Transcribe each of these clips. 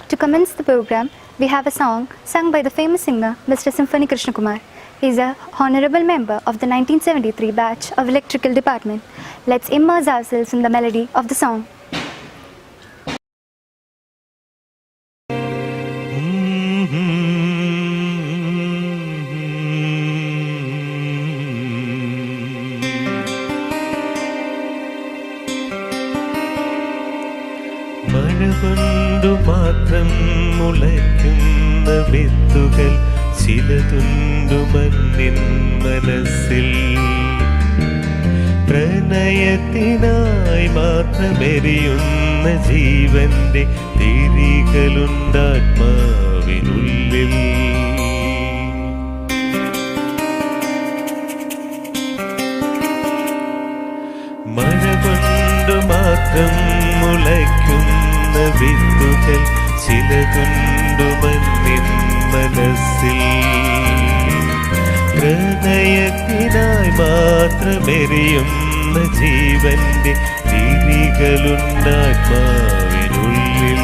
To commence the program, we have a song sung by the famous singer Mr. Symphony Krishnakumar. He is a honorable member of the 1973 batch of Electrical Department. Let's immerse ourselves in the melody of the song. കൊണ്ടു മാത്രം മുളയ്ക്കുന്ന വിത്തുകൾ ചിലതുണ്ടു മണ്ണിൻ മനസ്സിൽ. പ്രണയത്തിനായി മാത്രമെരിയുന്ന ജീവന്റെ തിരികളുണ്ടാത്മാവിനുള്ളിൽ. മഴ കൊണ്ടു മാത്രം മുളയ്ക്കുന്ന വിത്തുകൾ ചിലതുണ്ടു മണ്ണിൻ മനസ്സിൽ. ഹൃദയത്തിനായി മാത്രമെരിയുന്ന ജീവന്റെ തിരികളുണ്ടാത്മാവിനുള്ളിൽ.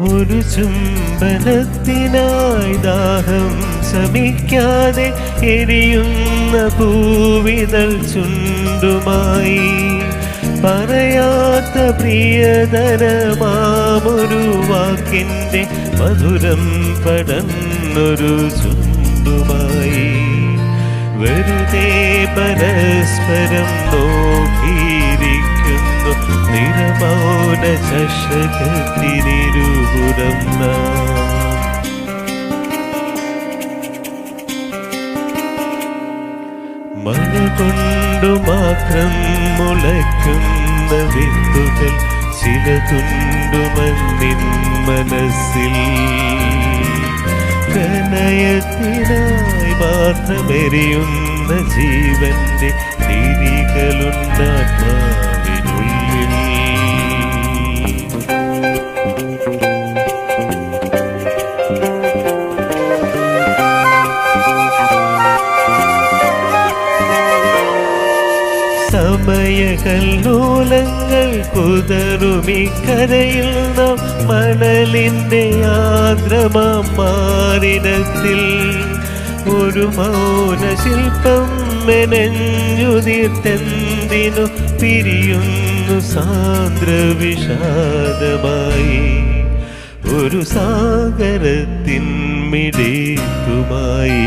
ഒരു ചുംബനത്തിനായി ദാഹം ശമിക്കാതെ എരിയുന്ന പൂവിതൾ ചുണ്ടുമായി. പറയാത്ത പ്രിയതരമാമൊരു വാക്കിൻ്റെ മധുരം പടന്നൊരു ചുണ്ടുമായി. വെറുതെ പരസ്പരം നോക്കിയിരിക്കുന്നു നിരമൗന ചഷകത്തിനിരുപുറം നാം. മഴ കൊണ്ടു മാത്രം മുളയ്ക്കുന്ന വിത്തുകൾ ചിലതുണ്ടു മണ്ണിൻ മനസ്സിൽ. പ്രണയത്തിനായി മാത്രമെരിയുന്ന ജീവന്റെ തിരികളുണ്ടാത്മാവിനുള്ളിൽ. സമയകല്ലോലങ്ങൾ കുതറുമിക്കരയിൽ നാം മണലിൻ്റെ ആർദ്രമാം മാറിടത്തിൽ ഒരു മൗനശില്പം മെനഞ്ഞുതിർത്തെന്തിനു പിരിയുന്നു സാന്ദ്രവിഷാദമായി. ഒരു സാഗരത്തിൻ മിടിപ്പുമായി.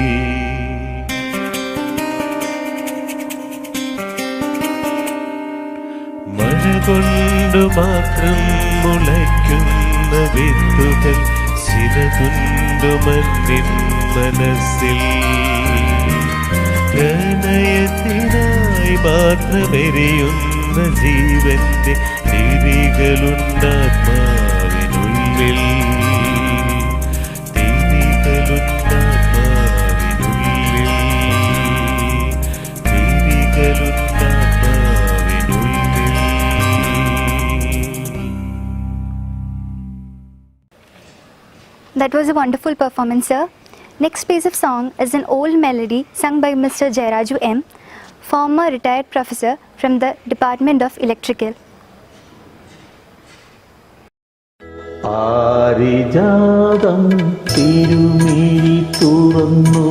മഴ കൊണ്ടു മാത്രം മുളയ്ക്കുന്ന വിത്തുകൾ ചിലതുണ്ടു മണ്ണിൻ മനസ്സിൽ. പ്രണയത്തിനായി മാത്രമെരിയുന്ന ജീവന്റെ തിരികളുണ്ടാത്മാവിനുള്ളിൽ. തിരികളുണ്ടാത്മാവിനുള്ളിൽ. തിരികളുണ്ടാത്മാവിനുള്ളിൽ. That was a wonderful performance, sir. Next piece of song is an old melody sung by Mr. Jayaraju M., former retired professor from the Department of Electrical. പാരിജാതം തിരുമിഴി തുറന്നു,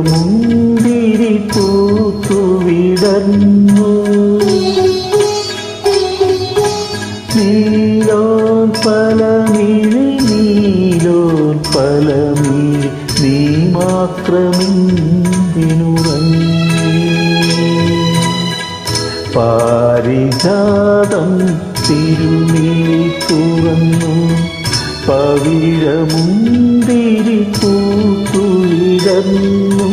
പവിഴമുന്തിരി പൂത്തു വിടർന്നു. നീലോൻ പലമിഴി നീലോൻ പലമിഴി നീ മാത്രമെന്തിനുറങ്ങി. പാരിജാതം തിരുമിഴി തുറന്നു, പവിഴമുന്തിരി പൂത്തു വിടർന്നു.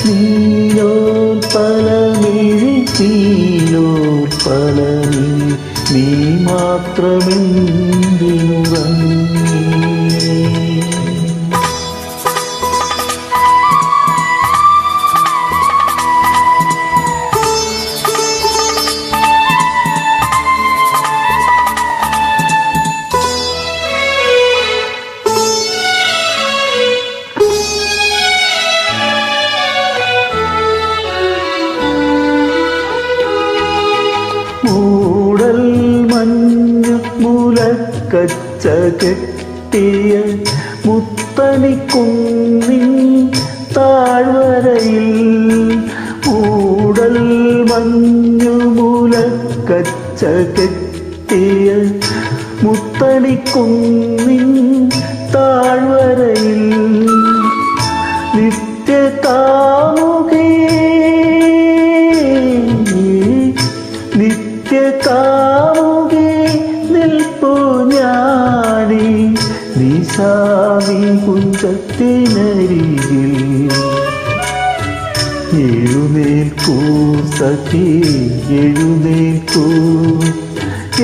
നീലോൻ പലമിഴി നീലോൻ പലമിഴി നീ മാത്രമെന്തിനുറങ്ങി. മൂലക്കച്ച കെട്ടിയ മുത്തണിക്കുന്നിൻ താഴ്വരയിൽ മൂടൽ മഞ്ഞു മൂലക്കച്ച കെട്ടിയ മുത്തണിക്കുന്നിൻ താഴ്വരയിൽ നിത്യകാമുകേ നിത്യകാമുകേ നിൽപ്പു ഞാനീ നിശാമി കുഞ്ചത്തിനരികിൽ എഴുന്നേൽക്കൂ സഖി എഴുന്നേൽക്കൂ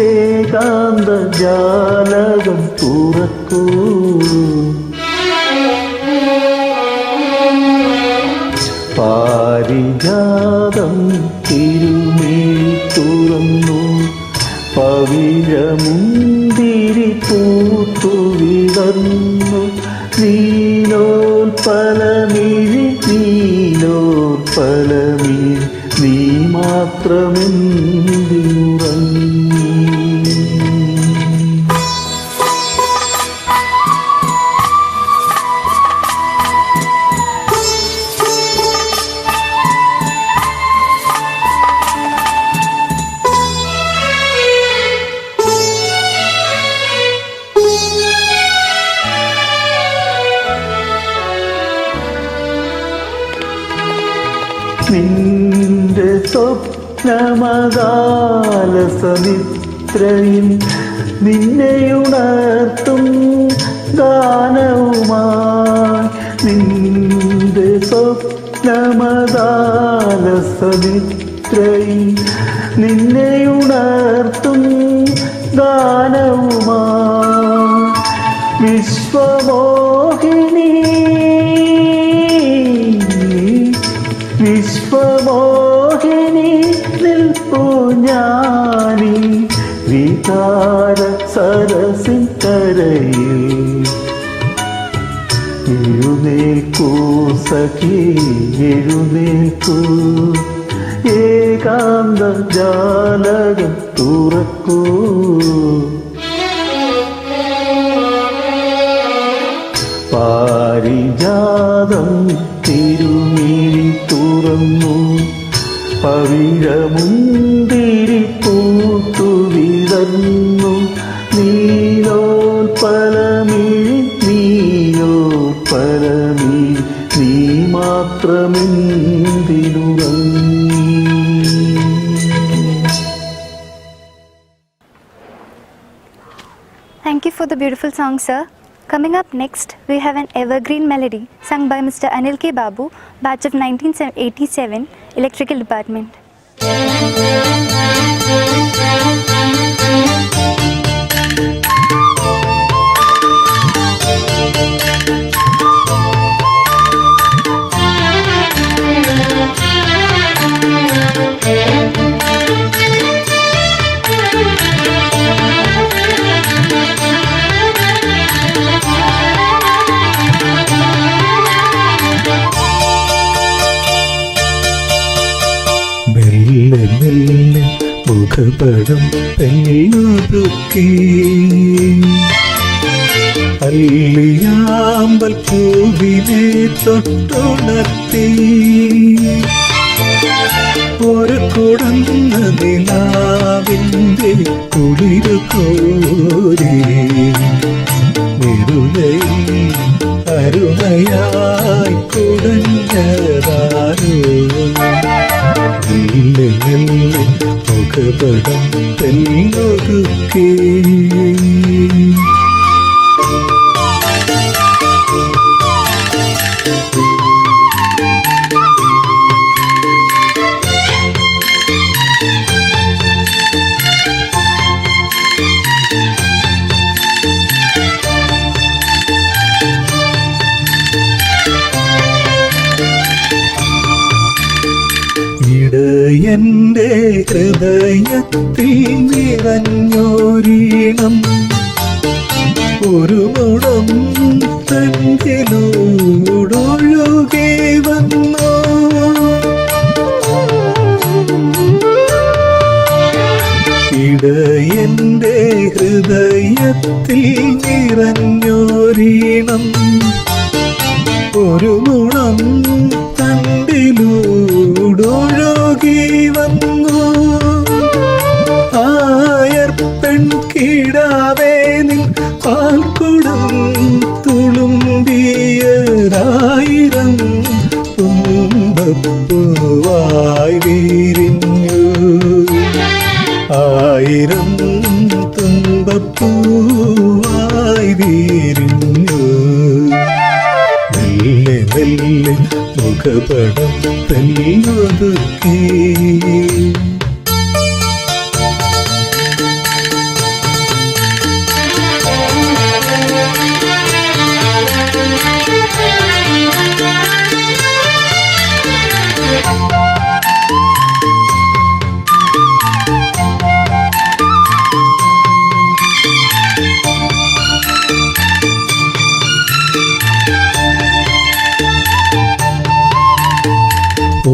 ഏകാന്ത ജാലകം തുറക്കൂ പാരിജാതം തിരുമേനി തുറന്നു പവിഴമുന്തിരി പൂത്തു വിടർന്നു നീലോൽപലമിഴി നീലോൽപലമിഴി നീ മാത്രമെന്തിനുറങ്ങി. നിന്റെ സ്വപ്നമകാലസമിത്രയും നിന്നെയുണർത്തും ഗാനവുമായി നിന്റെ സ്വപ്നമകാലസമിത്രയും നിന്നെയുണർത്തും ഗാനവുമായി വിശ്വമോഹിനി വിശ്വമോഹിനി നിൽപ്പു ഞാനീ വികാര സരസിൻ കരയിൽ എഴുന്നേൽക്കൂ സഖി എഴുന്നേൽക്കൂ ഏകാന്ത ജാലകം തുറക്കൂ പാരിജാതം തിരുമേനി തുറന്നു പവിഴമുന്തിരി പൂത്തു വിടർന്നു നീലോൽപലമിഴി നീലോൽപലമിഴി നീ മാത്രമെന്തിനുറങ്ങി. Thank you for the beautiful song, sir. Coming up next, we have an evergreen melody sung by Mr. Anil K. Babu, batch of 1987, Electrical Department. മെല്ലെ മെല്ലെ മുഖപടം തെല്ലൊതുക്കി അല്ലിയാമ്പൽ പൂവിനെ തൊട്ടുണർത്തി ഒരു കുടന്ന നിലാവിൻ്റെ കുളിരു കോരി നെറുകയിൽ അരുമയായി കുടഞ്ഞതാരോ മെല്ലെ മെല്ലെ മുഖപടം തെല്ലൊതുക്കി ഇടയൻ്റെ ഹൃദയത്തിൽ നിറഞ്ഞോരീണം ഒരു മുടം തങ്കിലൂടൊഴുകെ വന്നോ ഇടയ എൻ്റെ ഹൃദയത്തിൽ നിറഞ്ഞോരീണം ഒരു ഗുണം തണ്ടിലൂടൊഴുകി വന്നു. ആയർ പെൺകിടാവേ നിൻ പാൽക്കുടം തുളുമ്പിയതായിരം തുമ്പപ്പൂവായി വിരിഞ്ഞു. ആയിരം തുമ്പപ്പൂവായി വിരിഞ്ഞു. മെല്ലെ മെല്ലെ മുഖപടം തെല്ലൊതുക്കി.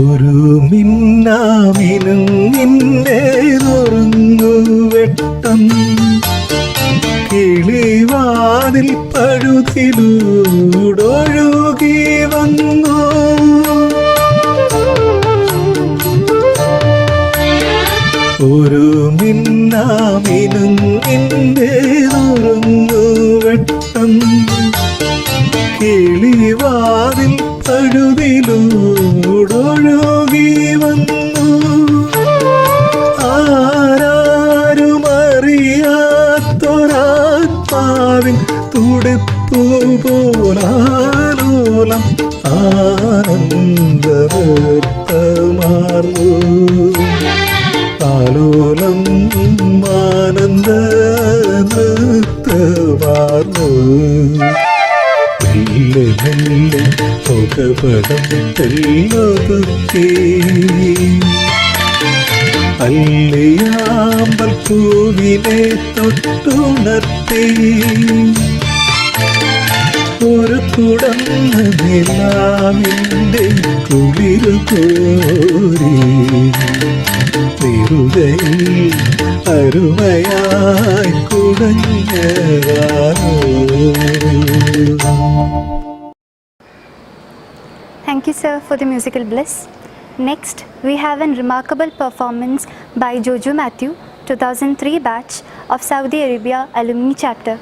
ഒരു മിന്നാമിനും നിന്റെ നുറുങ്ങുവെട്ടം കിളിവാതിൽ പഴുതിലൂടൊഴുകി വന്നു. ഒരു മിന്നാമിനും നിന്റെ നുറുങ്ങുവെട്ടം കിളിവാതിൽ പഴുതിലൂടൊഴുകി വന്നു. ആരാരുമറിയാത്തൊരാത്മാവിൻ തുടിപ്പു പോലാലോലം ആനന്ദനൃത്തമാർന്നു. ആലോലം ആനന്ദ നൃത്തമാർന്നു. മെല്ലെ മെല്ലെ മുഖപടം തെല്ലൊതുക്കി. അല്ലിയാമ്പൽ പൂവിനെ തൊട്ടുണർത്തി. ഒരു കുടന്ന നിലാവിൻ്റെ കുളിരു കോരി നിറുകയിൽ അരുമയായി കുടഞ്ഞതാണോ. Thank you, sir, for the musical bliss. Next, we have a remarkable performance by Jojo Matthew, 2003 batch of Saudi Arabia Alumni Chapter.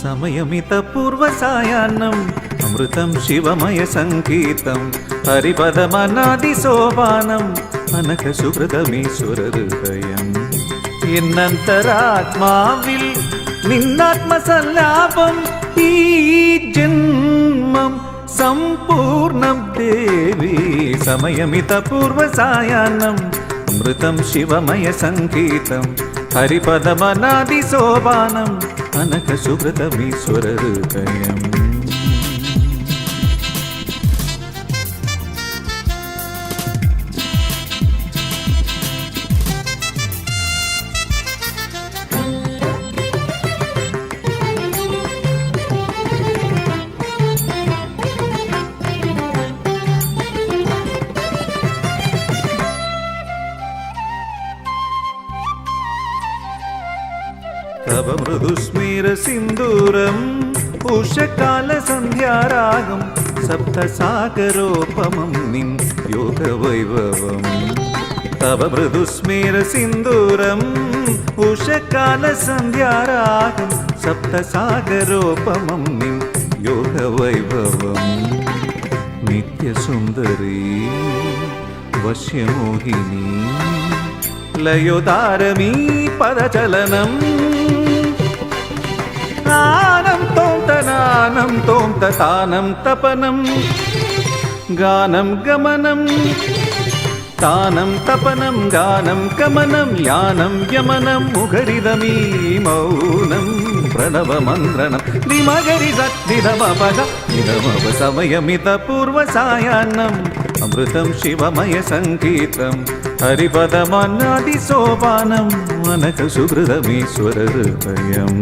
సమయమిత పూర్వసాయాన్నం అమృతం శివమయ సంగీతం హరిపదమనాది సోపానం అనక സുഹൃതമീശ്വര ഹൃദയം എന്നന്തരാത്മാവിൽ നിന്നാത്മസല്ലാപം ഈ ജന്മം സമ്പൂർണം ദേവി. സമയമിത പൂർവസായാന്നം അമൃതം ശിവമയ സംഗീതം ഹരിപദമനാദി സോപാനം అనక సుహృతమీశ్వర హృదయం. തവ മൃദുസ്മീര സിന്ദൂരം ഉഷകാല സന്ധ്യാരാഗം സപ്തസാഗരോപമം നിൻ യോഗവൈഭവം. തവ മൃദുസ്മീര സിന്ദൂരം ഉഷകാല സന്ധ്യാരാഗം സപ്തസാഗരോപമം നിൻ യോഗവൈഭവം. നിത്യസുന്ദരീ വശ്യമോഹിനി ലയോതാരമീ പദചലനം. നാനം തോം തനാനം തോം താനം തപനം ഗാനം ഗമനം താനം തപനം ഗാനം ഗമനം യാനം യമനം മുഖരിതമീ മൗനം പ്രണവമന്ത്രണം ദിമകരി സദ്ദിതമപദ ഇതമപ സമയമിത പൂർവസായാന്നം അമൃതം ശിവമയ സംഗീതം ഹരിപദമന്നാദി സോപാനം അനഘ സുഹൃതമീശ്വര ഹൃദയം.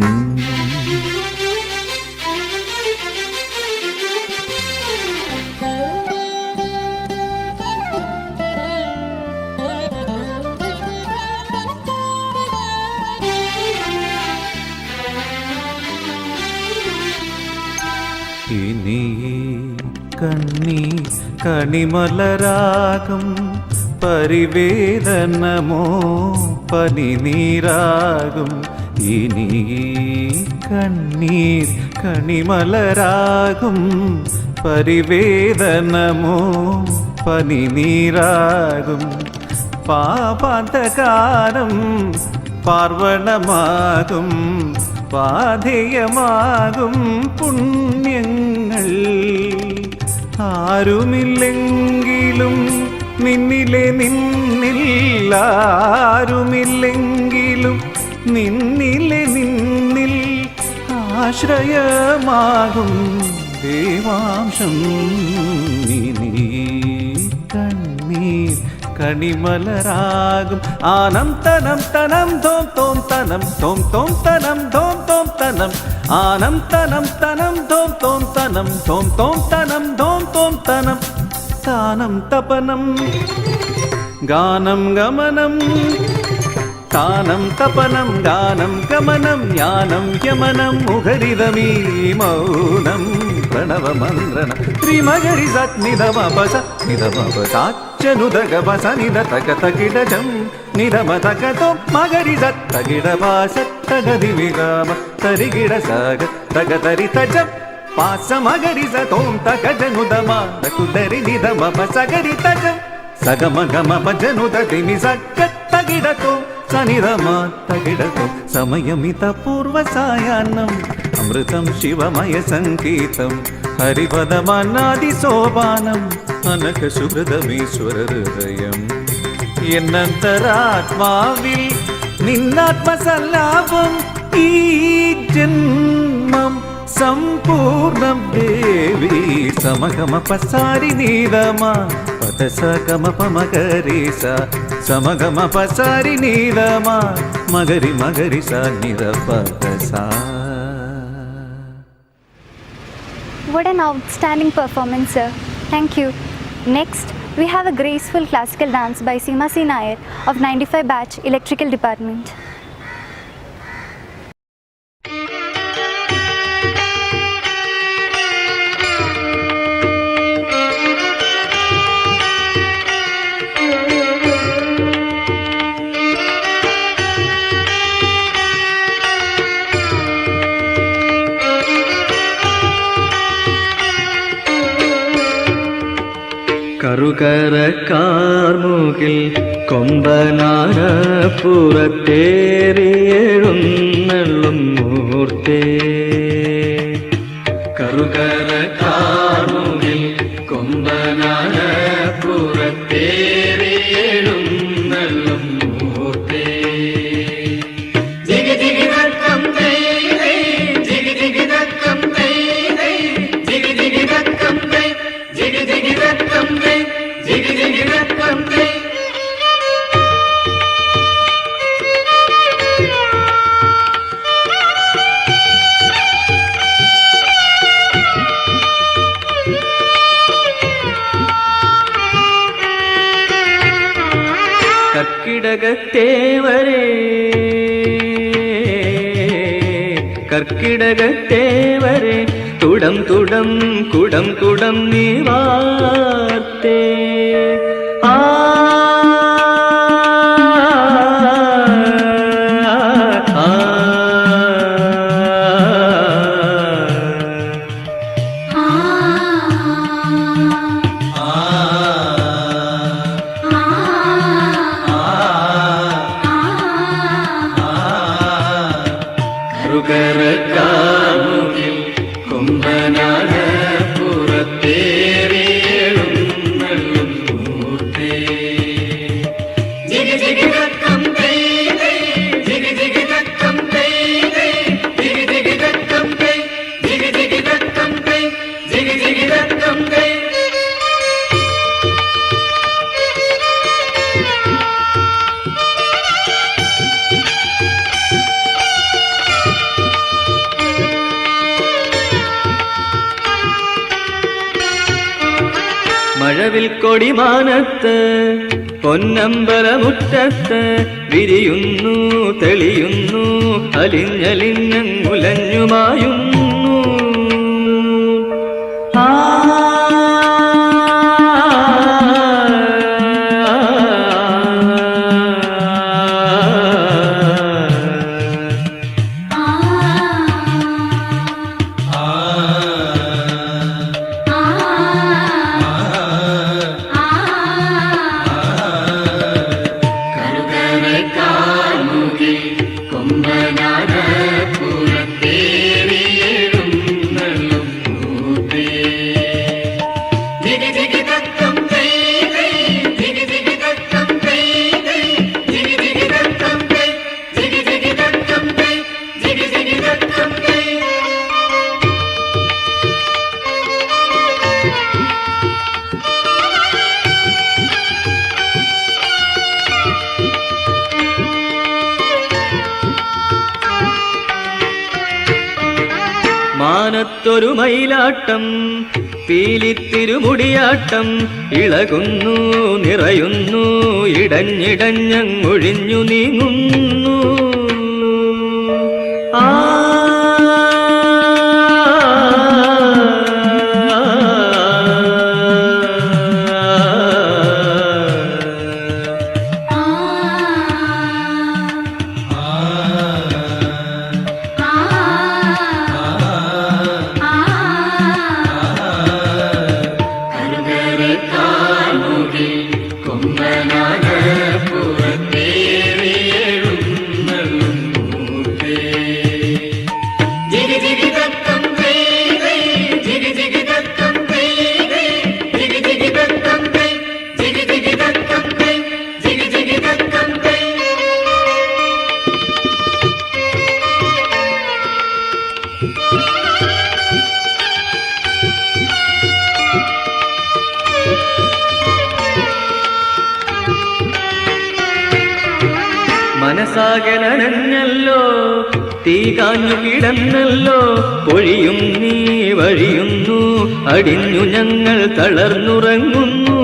ഇനി കണ്ണി കണിമലരാകും പരിവേദനമോ പനിനീരാകും. ഇനി കണ്ണീർ കണിമലരാകും പരിവേദനമോ പനിനീരാകും. പാപാന്തകാരം പാർവണമാകും പാധേയമാകും പുണ്യങ്ങൾ. ആരുമില്ലെങ്കിലും നിന്നിലെ നിന്നിൽ ആരുമില്ലെങ്കിലും നിന്നിലെ നിന്നിൽ ആശ്രയമാകും ദേവാംശം. നീ കണ്ണീർ കണിമലരാകും. ആനം തനം തനം തോം തോം തനം തോം തോം തനം തോം തോം തനം ആനം തനം തനം തോം തോം തനം തോം തോം തനം തോം തോം തനം താനം തപനം ഗാനം ഗമനം താനം തപനം ഗാനം ഗമനം യാനം യമനം മുഖരിതമീ മൗനം പ്രണവമന്ത്രണം ത്രിമകരി സത്നിധമപസ നിധമപസാച്ചനുദഗപസ നിധതകതകിടജം നിധമതകതോ മകരി സത്തകിടപാസത്തഗതി വികാമ തരികിട സാഗ തകതരി തജം പാസമകരി സതോം തകജനുദമ കുദരി നിധമപസഗരി തജം സഗമഗമപജനുദതിമി സക്കത്തകിടതോ സനിധമാ തകിടതോ സമയമിത പൂർവസായാന്നം അമൃതം ശിവമയ സംഗീതം ഹരിപദമന്നാദി സോപാനം അനഘ സുഹൃതമീശ്വര ഹൃദയം. എന്നന്തരാത്മാവിൽ നിന്നാത്മസല്ലാപം ഈ ജന്മം സമ്പൂർണം ദേവി സമഗമ പസാരി നീതമ പദസഗമ പമകരീസ സമഗമ പസാരി നീതമ മകരി മകരി സ നിര പദസ. What an outstanding performance, sir. Thank you. Next, we have a graceful classical dance by Seema C. Nair of 95 batch Electrical Department. കറുകര കാർമുകിൽ കൊമ്പനാന പുറത്തേറിയെഴുന്നള്ളും മൂർത്തേ. കറുകര കാർമുകിൽ കൊമ്പനാന പുറത്തേറിയെഴുന്നള്ളും മൂർത്തേ. ജിഗി ജിഗി ദക്കം തൈ തൈ ജിഗി ജിഗി ദക്കം തൈ തൈ ജിഗി ജിഗി ദക്കം തൈ ജിഗി ജിഗി ദക്കം തൈ ജിഗി ജിഗി ദക്കം തൈ. കർക്കിടകത്തേവരേ കർക്കിടകത്തേവരെ തുടം തുടം കുടം കുടം നീ വാർത്തേ. ആ കറുകരക്കാമുകിൽ കൊമ്പനാന പുറത്തേറിയേഴും മഴവിൽ കൊടിമാനത്ത് പൊന്നമ്പലമുറ്റത്ത് വിരിയുന്നു തെളിയുന്നു അലിഞ്ഞലിഞ്ഞുലഞ്ഞുമായുന്നു. മാനത്തൊരു മയിലാട്ടം പീലിത്തിരുമുടിയാട്ടം ഇളകുന്നു നിറയുന്നു ഇടഞ്ഞിടഞ്ഞൊഴിഞ്ഞു നീങ്ങുന്നു. ആ മനസാകെ നനഞ്ഞല്ലോ തീ കാഞ്ഞു കിടന്നല്ലോ പൊഴിയും നീ വഴിയുന്നു അടിഞ്ഞു ഞങ്ങൾ തളർന്നുറങ്ങുന്നു.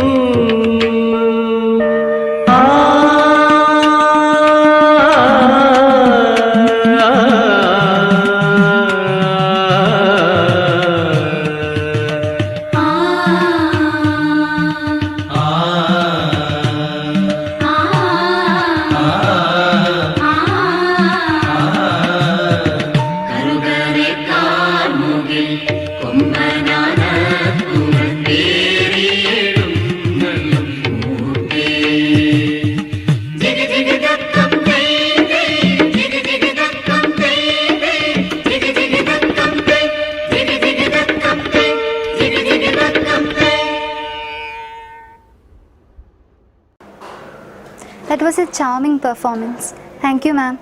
That was a charming performance. Thank you, ma'am.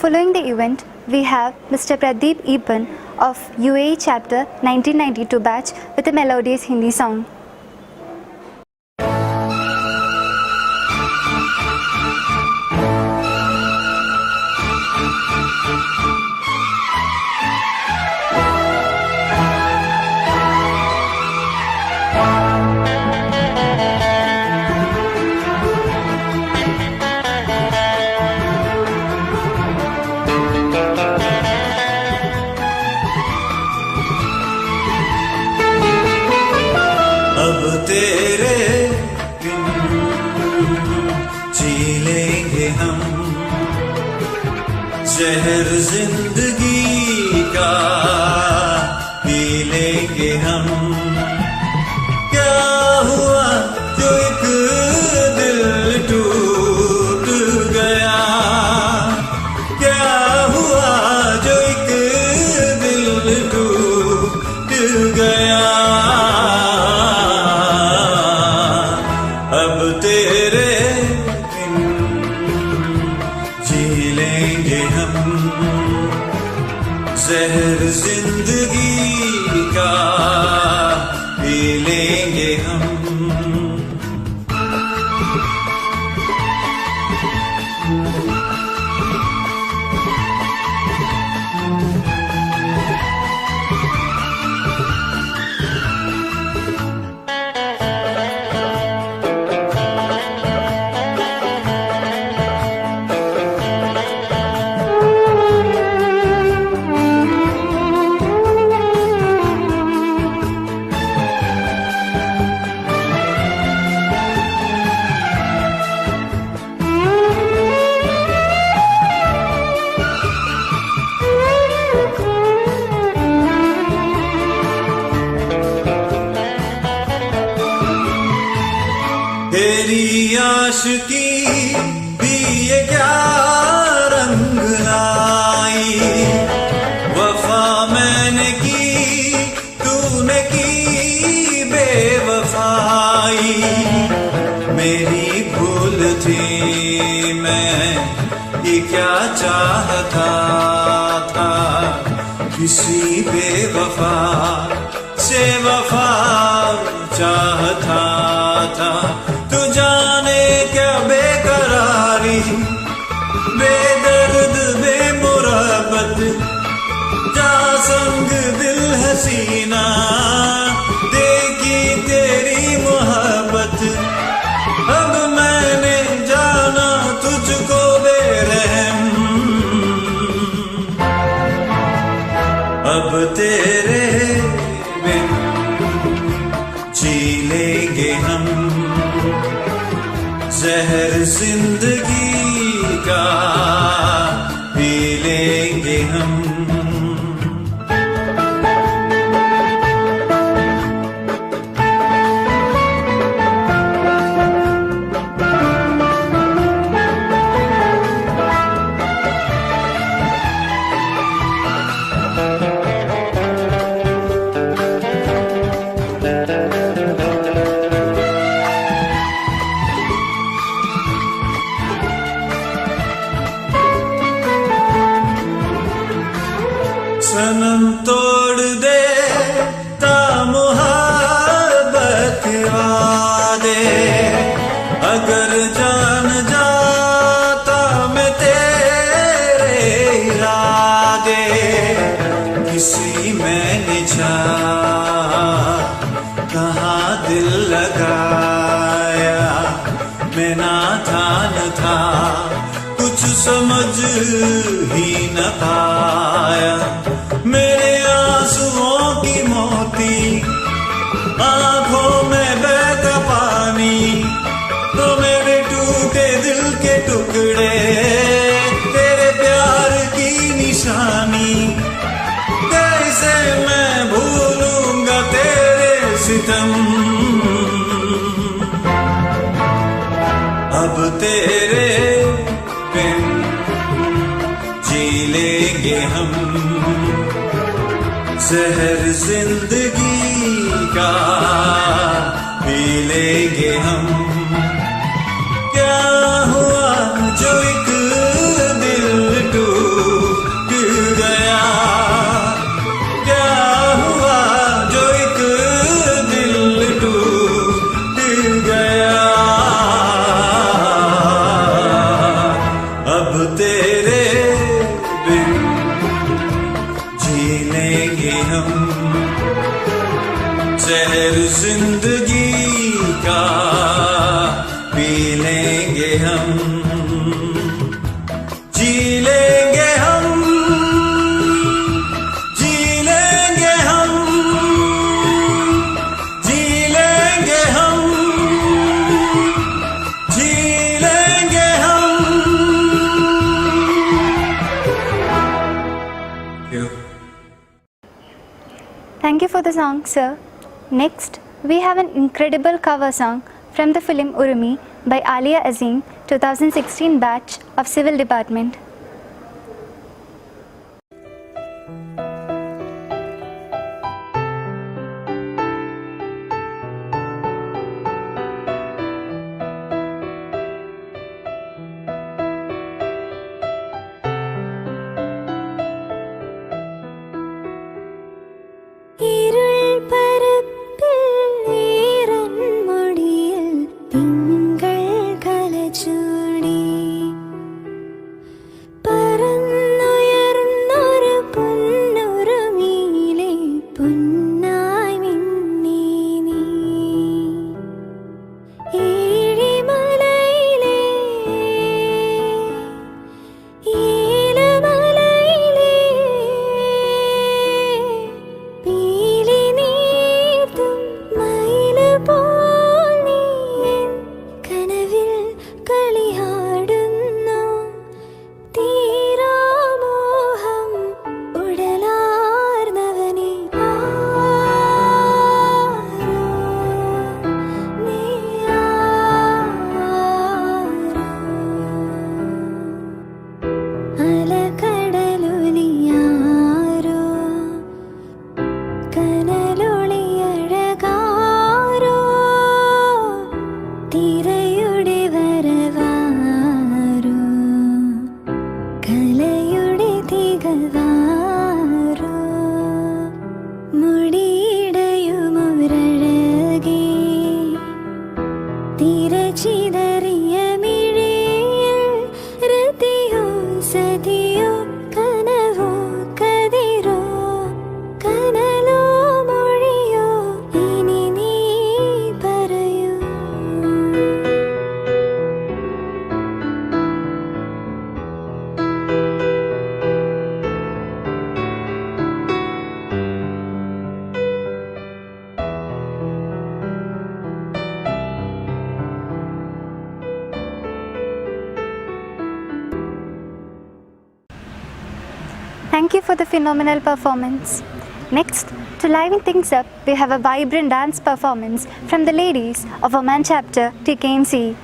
Following the event, we have Mr. Pradeep Eban of UAE chapter 1992 batch with a melodious Hindi song. अब तेरे बिन जी लेंगे हम जहर जिंदगी का पी लेंगे हम. क्या हुआ जो एक दिल टूट गया, क्या हुआ जो एक दिल टूट गया. अब तेरे बिन जी लेंगे हम जहर जिंदगी का पी लेंगे हम. तेरी आशिकी भी ये क्या रंग लाई, वफा मैंने की तूने की बेवफाई, मेरी भूल थी मैं ये क्या चाहता था, किसी बेवफा से वफा चाहता था। तू जाने क्या बेकरारी, बेदर्द बेमुरब्बत, जा संग दिल हसीना देखी तेरी मोहब्बत, अब मैंने जाना तुझको बेरहम, अब तेरे बिन जी लेंगे हम, जहर जिंदगी का पी लेंगे हम। सनम तोड़ दे ता मोहब्बत वादे, अगर जान जाता मैं तेरे इरादे, किसी मैंने चाहा कहाँ दिल लगाया, मैं नादान था कुछ समझ ही न पाया, मेरे आंसुओं की मोती आंखों में बहता पानी, तो मेरे टूटे दिल के टुकड़े तेरे प्यार की निशानी, कैसे मैं भूलूंगा तेरे सितम, अब तेरे बिन जी लेंगे हम, जहर जिंदगी का पी लेंगे हम। क्या हुआ जो एक दिल टूट गया, क्या हुआ जो एक दिल टूट गया, अब तेरे बिन जी लेंगे हम, जहर जिंदगी का पी लेंगे हम, जी लेंगे हम, जी लेंगे हम, जी लेंगे हम, जी लेंगे हम। Thank you for the song, sir. Next, we have an incredible cover song from the film Urumi by Alia Azim, 2016 batch of Civil Department. Thank you for the phenomenal performance. Next, to liven things up, we have a vibrant dance performance from the ladies of Oman chapter TKNC.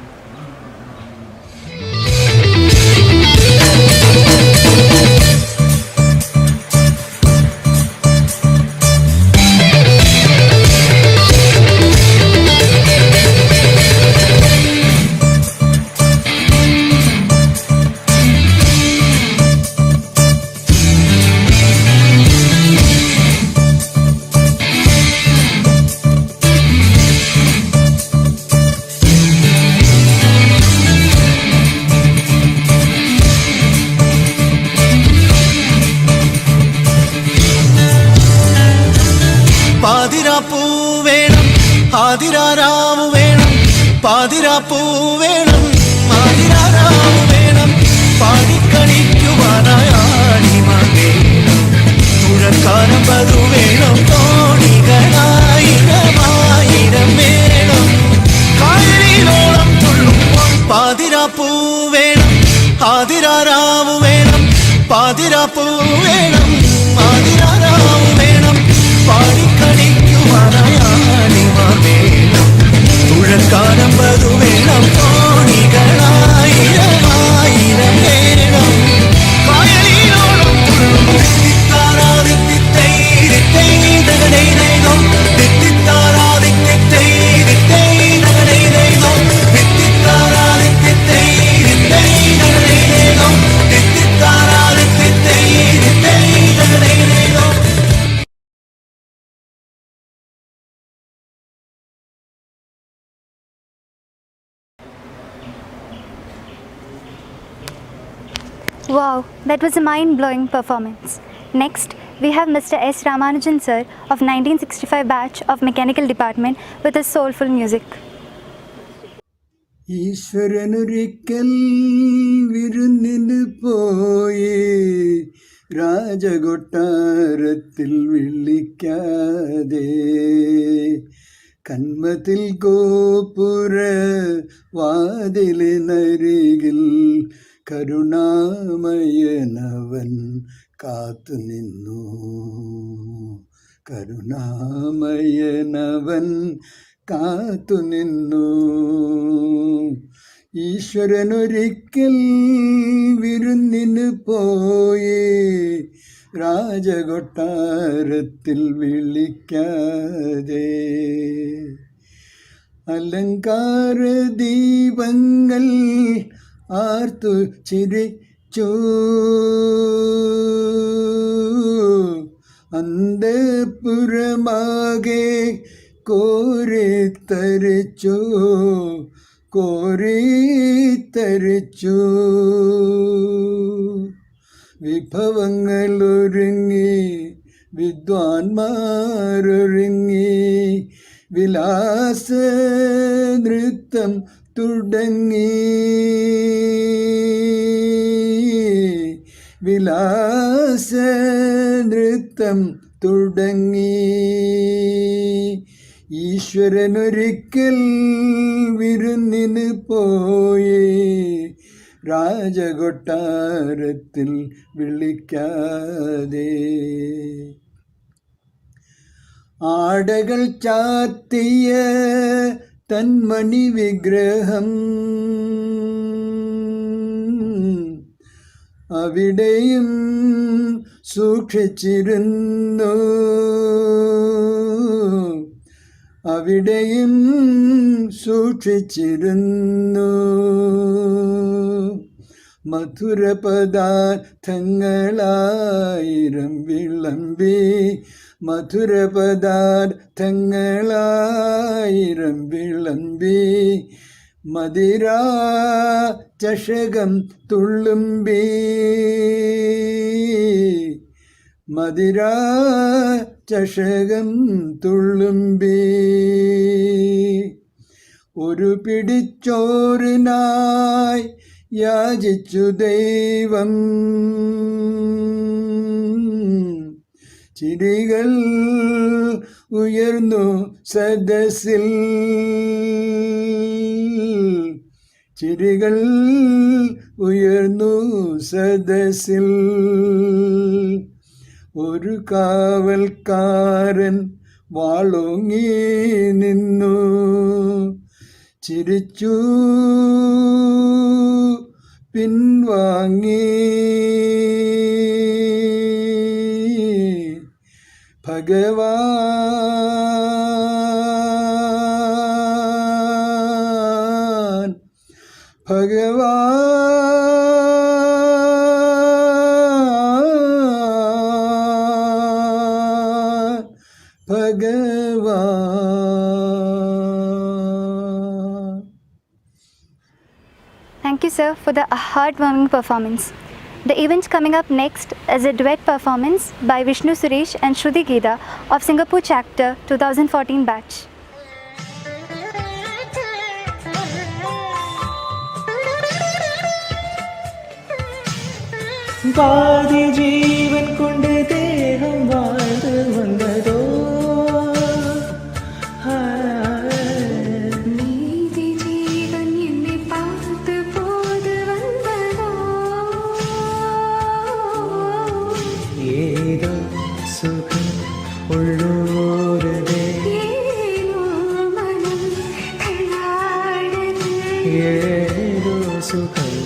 പാതിരാപ്പൂ വേണം ആതിരാരാവ് വേണം പാതിരാപ്പൂ വേണം ആതിരാരാവ് വേണം പാടിക്കളിക്കുവാനായി ആടിമാർ വേണം തുഴക്കാരം വധു വേണം തോണികളായിരമായിരം വേണം കായലിലോളം തുള്ളുമ്പോൾ പാതിരാപ്പൂ വേണം ആതിരാരാവ് വേണം പാതിരാപ്പൂ വേണം ആതിരാരാവ് വേണം പാടിക്കളിക്കുവാനായാടിമാർ വേണം തുഴക്കാരം വധു വേണം തോണികളായിരമായിരം വേണം കായലിലോളം Wow, that was a mind-blowing performance. Next, we have Mr. S. Ramanujan sir of 1965 batch of Mechanical Department with his soulful music. ഈശ്വരനൊരിക്കൽ വിരുന്നിന് പോയി രാജകൊട്ടാരത്തിൽ വിളിക്കാതെ കന്മത്തിൽ ഗോപുര വാതിലിനരികിൽ കരുണാമയനവൻ കാത്തുനിന്നു കരുണാമയനവൻ കാത്തുനിന്നു ഈശ്വരനൊരിക്കൽ വിരുന്നിന് പോയി രാജകൊട്ടാരത്തിൽ വിളിക്കാതെ അലങ്കാര ദീപങ്ങൾ ആർത്തു ചിരിച്ചു അന്തഃപുരമാകെ കോരിത്തരിച്ചു കോരിത്തരിച്ചു വിഭവങ്ങളൊരുങ്ങി വിദ്വാൻമാരൊരുങ്ങി വിലാസ നൃത്തം തുടങ്ങി വിലാസ നൃത്തം തുടങ്ങി ഈശ്വരനൊരിക്കൽ വിരുന്നിന് പോയി രാജകൊട്ടാരത്തിൽ വിളിക്കാതെ ആടകൾ ചാത്തിയ തന്മണി വിഗ്രഹം അവിടെയും സൂക്ഷിച്ചിരുന്നു അവിടെയും സൂക്ഷിച്ചിരുന്നു മധുരപദാർത്ഥങ്ങളായിരം വിളമ്പി മധുരപദാർത്ഥങ്ങളായിരം വിളമ്പി മദിരാ ചഷകം തുള്ളുമ്പി മദിരാ ചഷകം തുള്ളുമ്പി ഒരു പിടിച്ചോറിനായി യാചിച്ചു ദൈവം ചിരികൾ ഉയർന്നു സദസ്സിൽ ചിരികൾ ഉയർന്നു സദസ്സിൽ. ഒരു കാവൽക്കാരൻ വാളോങ്ങി നിന്നു, ചിരിച്ചു പിൻവാങ്ങി. ഭഗവാൻ ഭഗവാൻ. Thank you, sir, for the heartwarming performance. The event coming up next is a duet performance by Vishnu Suresh and Shruti Geda of Singapore Chapter 2014 batch. பாதி ஜீவன் கொண்டு தேகம் வாழ்ந்து வந்ததோ, நீதி ஜீவன் என்னை பார்த்து போது வந்ததோ, ஏதோ சுகம் உள்ளூருதே, ஏனோ மனம் தள்ளாடுது, ஏதோ சுகம்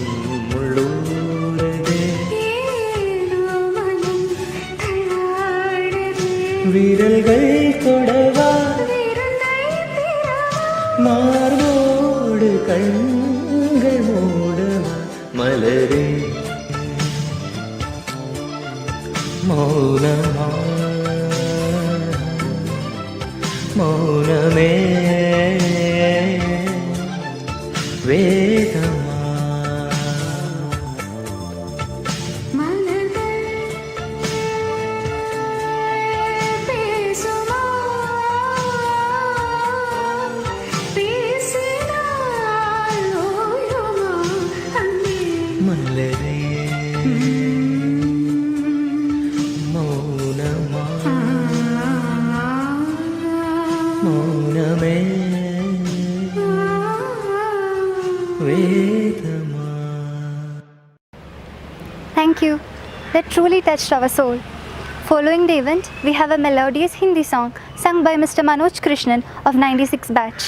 உள்ளூருதே, ஏனோ மனம் தள்ளாடுது, விரல்கள் தொடவா விரலை திறவா, மார்போடு கண்கள் மூடவா, மலரே மௌனமா மௌனமே வேதமா. மலர்கள் பேசுமா, பேசினால் ஓயுமா அன்பே. மலரே மௌனமா மௌனமே வேதமா. Thank you. That truly touched our soul. Following the event, we have a melodious Hindi song sung by Mr. Manoj Krishnan of 96 batch.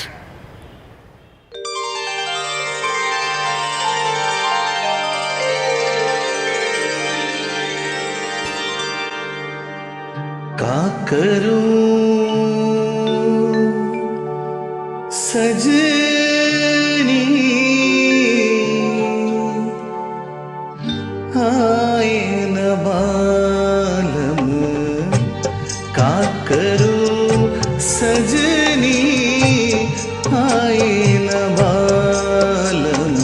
करूं सजनी आए न बालम, का करूं सजनी आए न बालम,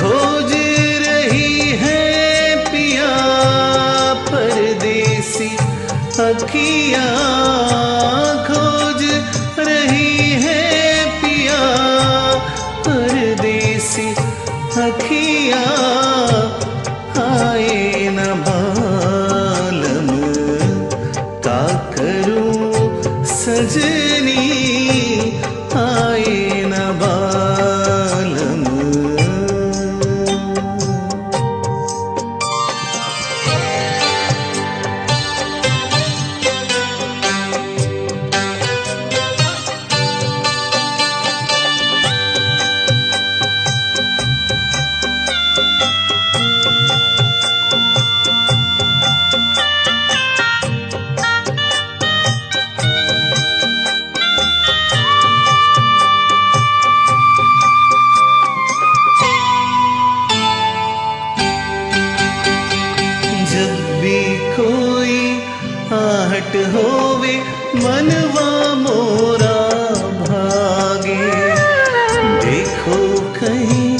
खोज रही है पिया परदेसी अखियाँ, खोज रही है पिया परदेसी अखियाँ, आए न बालम, का करूं सजनी आए न बालम. जब भी कोई आहट होवे मनवा मोरा भागे, देखो कहीं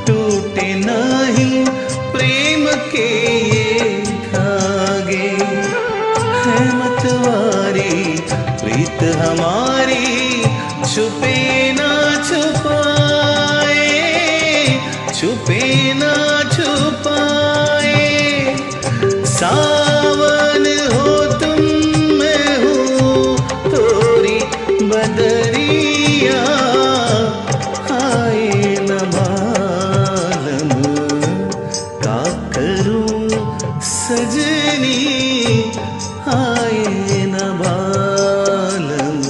टूटे नहीं प्रेम के ये धागे, है मतवारी प्रीत हमारी छुपे ना छुपाए, छुपे ना छुपाए, सावन हो तुम मैं हूँ तोरी बदरिया आए न मालम का करूं सजनी आए न बालम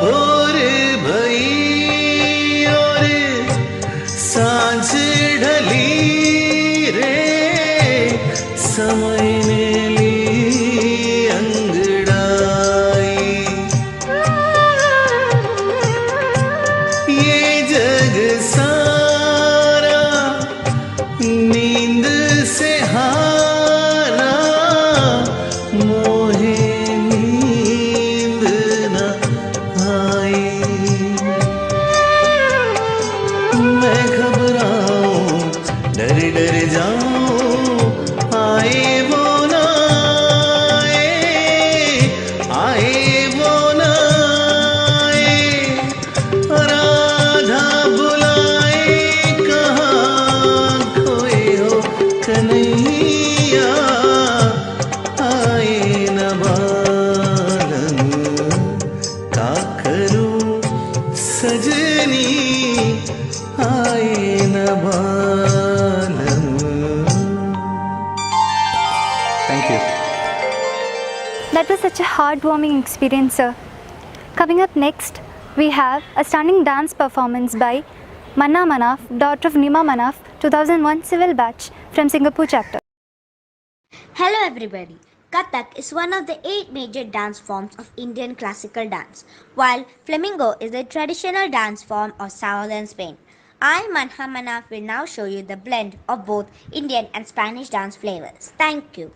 भोर भई और सांझ ढली रे समय ने ली अंगड़ाई ये जग सारा नींद से हारा मोहे नींद न आई मैं घबराऊं डर डर जाऊं आए वो ना आए वो ना आए राधा बुलाए कहाँ खोए हो कन्हैया आए न बालम का करूं सजनी आए न बालम thank you That was such a heartwarming experience, sir. Coming up next, we have a stunning dance performance by Manna Manaf, daughter of Nima Manaf, 2001 civil batch from Singapore chapter. Hello everybody. Kathak is one of the 8 major dance forms of Indian classical dance, while flamenco is the traditional dance form of southern Spain. I, Manha Manaf, will now show you the blend of both Indian and Spanish dance flavors. Thank you.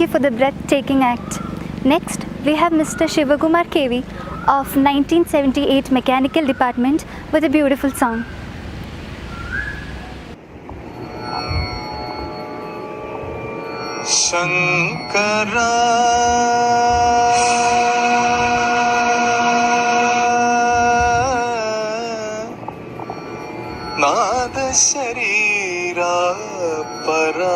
Thank you for the breathtaking act. Next, we have Mr. Shivakumar KV of 1978 Mechanical Department with a beautiful song. శంకరా నాద శరీరా పరా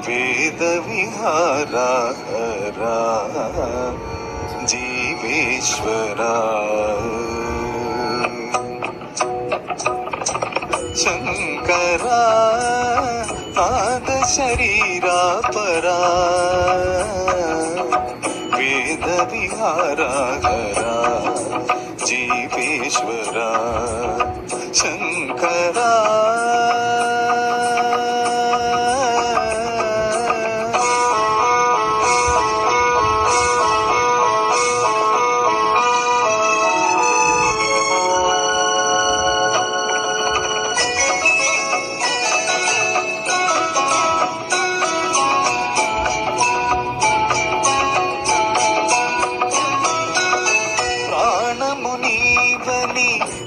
వేద విహారా హరా జీవేశ్వరా శంకరా నాద శరీరా పరా వేద విహారా హరా జీవేశ్వరా శంకరా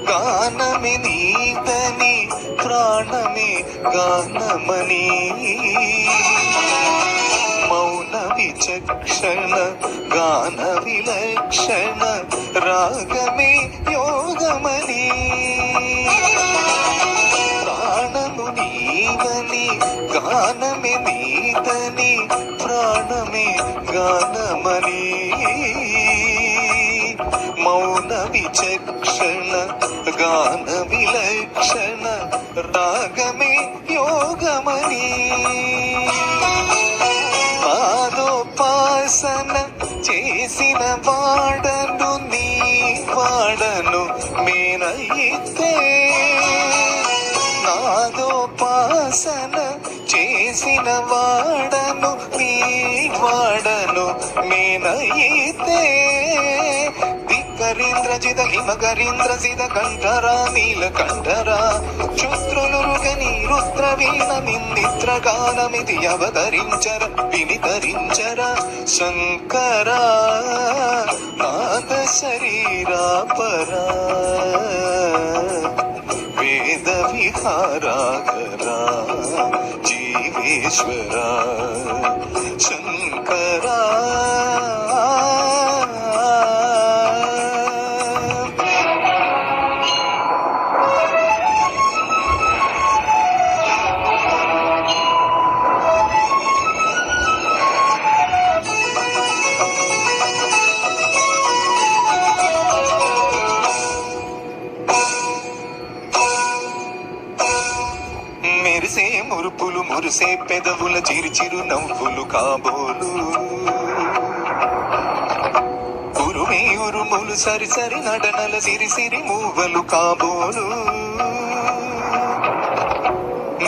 గానమే నీదని ప్రాణమే గానమని మౌన విచక్షణ గాన విలక్షణ రాగమే యోగమని ప్రాణము నీవని గానమే నీదని ప్రాణమే గానమని మౌన విచక్షణ గాన విలక్షణ రాగమే యోగమని పాదోపాసన చేసిన వాడను నీ వాడను మేనైతే నాదోపాసన చేసిన వాడను నీ వాడను మేనైతే దిక్కరీంద్రజిత హిమకరీంద్ర సిద కంఠరా నీలకంఠరా క్షుద్రులురుగని రుద్రవీణ నిందిత్ర గానమిది అవతరించర వినితరించర శంకరా నాద శరీరా పరా వేద విహారాగరా జీవేశ్వరా శంకరా మెరిసే మురుపులు మురిసే పెదవుల చిరుచిరు నవ్వులు కాబోలు ఉరుమే ఉరుములు సరి సరి నడనల సిరి సిరి మూవలు కాబోలు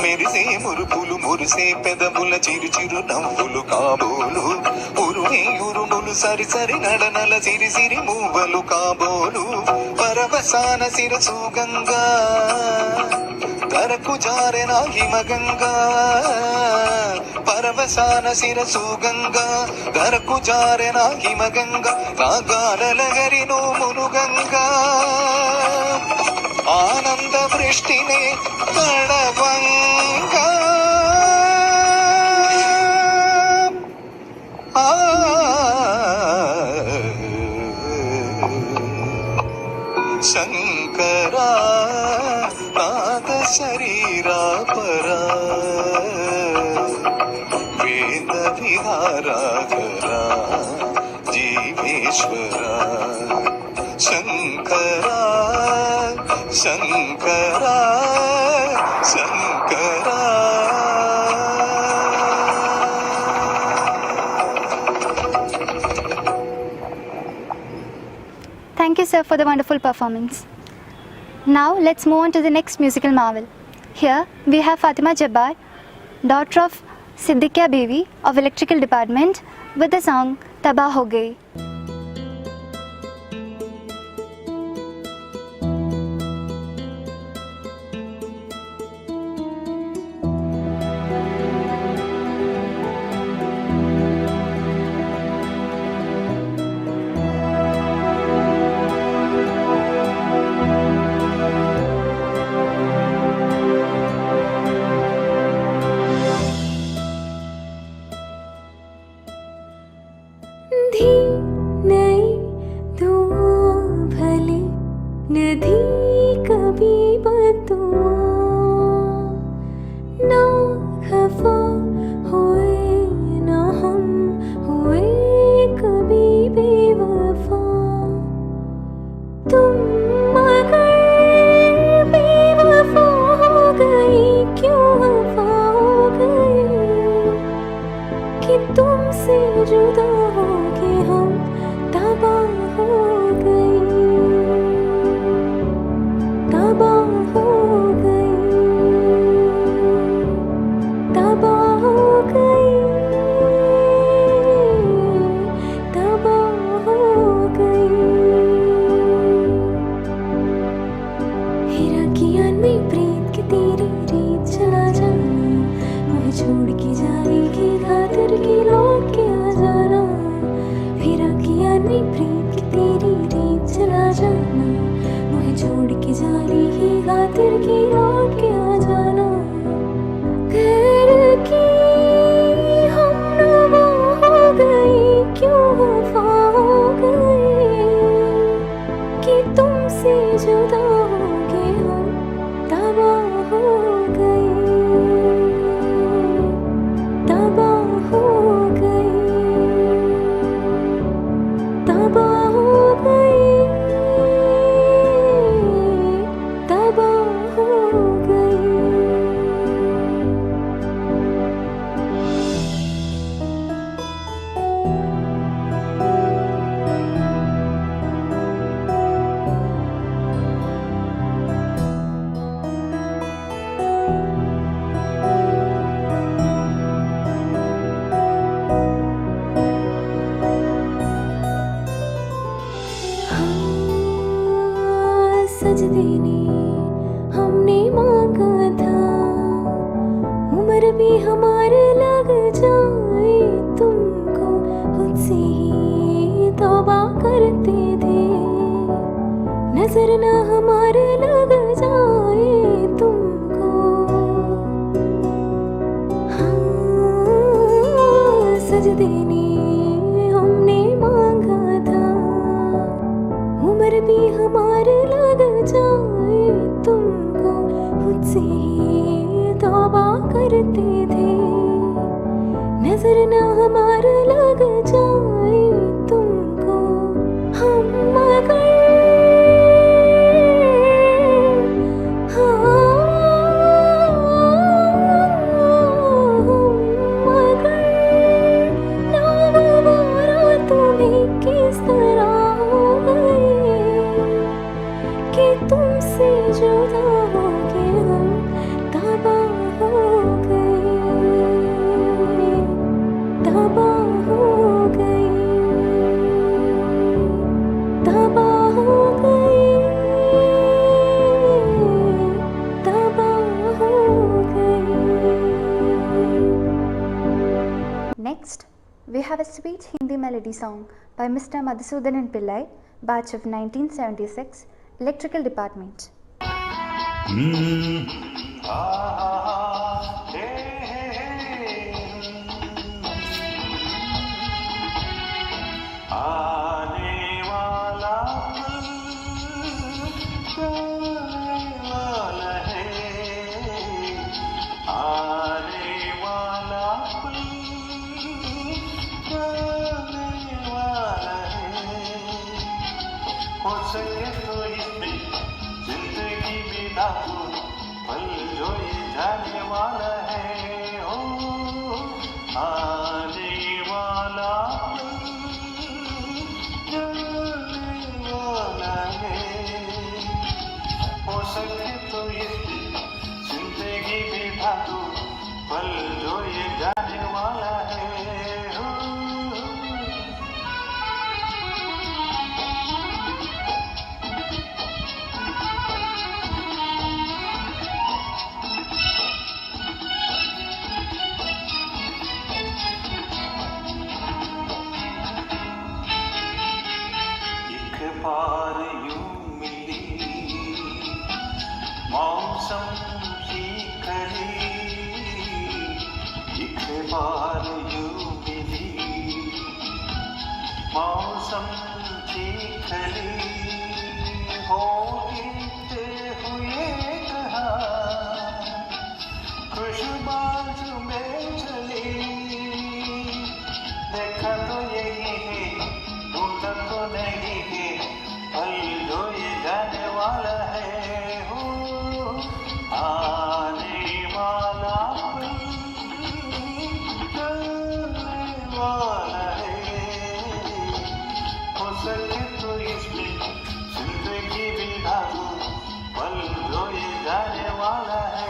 మెరిసే మురుపులు మురిసే పెదవుల చిరుచిరు నవ్వులు కాబోలు ఉరుమే ఉరుములు సరి సరి నడనల సిరి సిరి మూవలు కాబోలు పరవసాన శిరసు గంగా ధరకు జారెన హిమగంగా పరవసాన శిరసు గంగా ధరకు జారెన హిమగంగా నాగాలగరి నోమును గంగా ఆనంద వృష్టినే తడవంగా శంకరా నాద శరీరా పరా వేద విహారాగరా జీవేశ్వరా శంకరా శంకరా శంకరా Thank you, sir, for the wonderful performance. Now, let's move on to the next musical marvel. Here, we have Fatima Jabbar, daughter of Siddiqia Bibi of Electrical Department, with the song Tabaa Ho Gayi. आंधी नई धुआं भले नदी कभी बदुआ ना खफा हुए ना हम हुए कभी बेवफा तुम मगर बेवफा हो गई क्यों वफा हो गई कि तुमसे जुदा हो के हम तबाह हो गए तबाह हो गए तबाह हो गए तबाह हो गए हीरा की आन में प्रीत की तेरी रीत चला जाना मुझे छोड़ के जाएगी खातिर की लौट के आ जाना हीरा की आन में प्रीत की तेरी रीत चला जाना मुझे छोड़ के जाएगी खातिर की लौट के आ जाना घर की हम नवा हो गई क्यों वफा हो गई कि तुमसे जुदा हो गए हम तबाह हो गए तबाह हो गए तबाह हो गए तबाह हो गए हाँ, सजदे ने हमने मांगा था उम्र भी हमारे लग जाए तुमको खुद से ही तौबा करते थे नजर ना हमारे लग जाए तुमको हाँ, सजदे ने हमने मांगा था उम्र भी हमारे लग जाए तुमको खुद से ही तौबा करते थे नजर ना हमारे लग जाए तुमको हम मगर हाँ, हम मगर नागवारा तुम्हें किस तरह हो गए कि तुमसे जुदा हो के हम तबाह हो गए तबाह हो गए तबाह हो गए तबाह हो गए Next, we have a sweet Hindi melody song by Mr. Madhusudanan Pillai, batch of 1976, Electrical Department. आने वाला जाने वाला है आने वाला जाने वाला है हो सके तो इसमें जिंदगी बिता दो पल जो ये जाने वाला है ओ आने वाला जाने वाला है हो सके तो इसमें जिंदगी बिता दो पल जो ये जाने वाला है ओ बार यूं मिली मौसम की कली एक बार यूं मिली मौसम चीखली होते हुए कहा खुशबाज में चली देखा तो यही है ढूंढा तो नहीं है पल जो ये जाने वाला है आने वाला पल चलने वाला है हो सके तो इसमें जिंदगी बिता दो पल जो ये जाने वाला है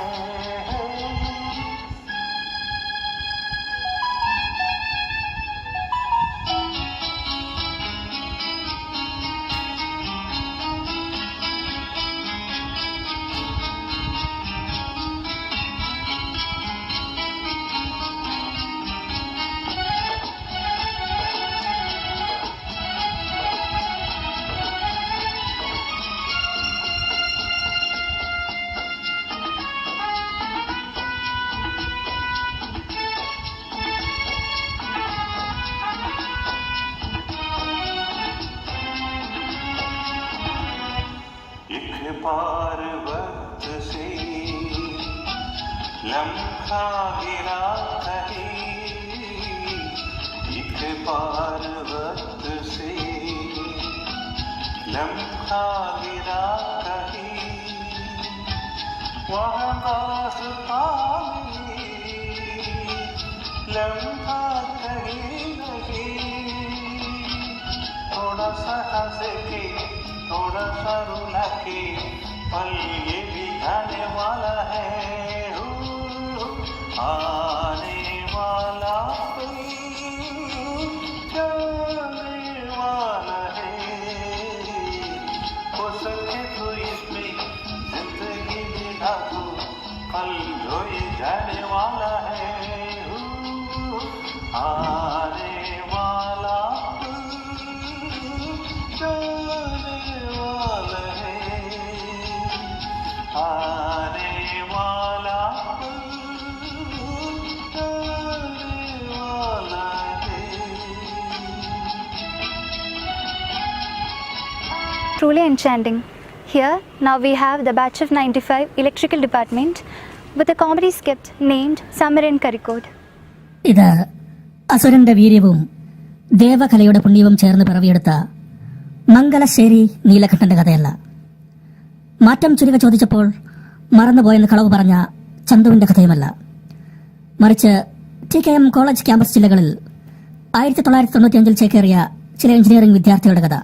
एक बार वक्त से लम्हा गिरा कहीं एक बार वक्त से लम्हा गिरा कहीं वहाँ पास पानी लम्हा कहीं नहीं थोड़ा सा हंस के थोड़ा सा रुला के पल ये भी आने वाला है आने वाला पल जाने वाला है हो सके तो इसमें जिंदगी बिता दो पल जो ये जाने वाला है आने वाला पल जाने वाला है आने वाला पल जाने वाला है Truly enchanting. Here, now we have the batch of 95 electrical department with a comedy skit named Summer in Karikode. ഇത് അസുരന്റെ വീര്യവും ദേവകലയുടെ പുണ്യവും ചേർന്ന് പിറവിയെടുത്ത മംഗലശ്ശേരി നീലകണ്ഠന്റെ കഥയല്ല. മാറ്റം ചുരുക ചോദിച്ചപ്പോൾ മറന്നുപോയെന്ന് കളവ് പറഞ്ഞ ചന്തുവിന്റെ കഥയുമല്ല. മറിച്ച് TKM കോളേജ് ക്യാമ്പസ് ജില്ലകളിൽ 1995 ചേക്കേറിയ ചില എഞ്ചിനീയറിംഗ് വിദ്യാർത്ഥികളുടെ കഥ.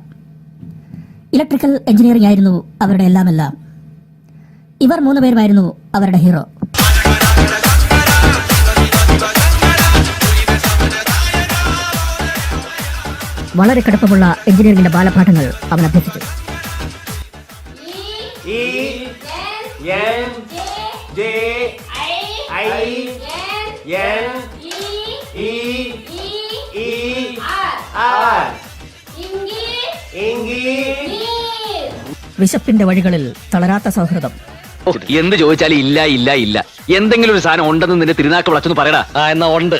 ഇലക്ട്രിക്കൽ എഞ്ചിനീയറിംഗ് ആയിരുന്നു അവരുടെ എല്ലാമെല്ലാം. ഇവർ 3 പേരുമായിരുന്നു അവരുടെ ഹീറോ. വളരെ കടുപ്പമുള്ള എഞ്ചിനീയറിംഗിന്റെ ബാലപാഠങ്ങൾ അവൻ അഭ്യസിച്ചു. വിശപ്പിന്റെ വഴികളിൽ തളരാത്ത സൗഹൃദം. എന്ത് ചോദിച്ചാലും ഇല്ല ഇല്ല ഇല്ല. എന്തെങ്കിലും ഒരു സാധനം ഉണ്ടെന്ന് നിന്റെ തിരുനാക്ക് വിളച്ചൊന്ന് പറയടാ. എന്നാ ഉണ്ട്,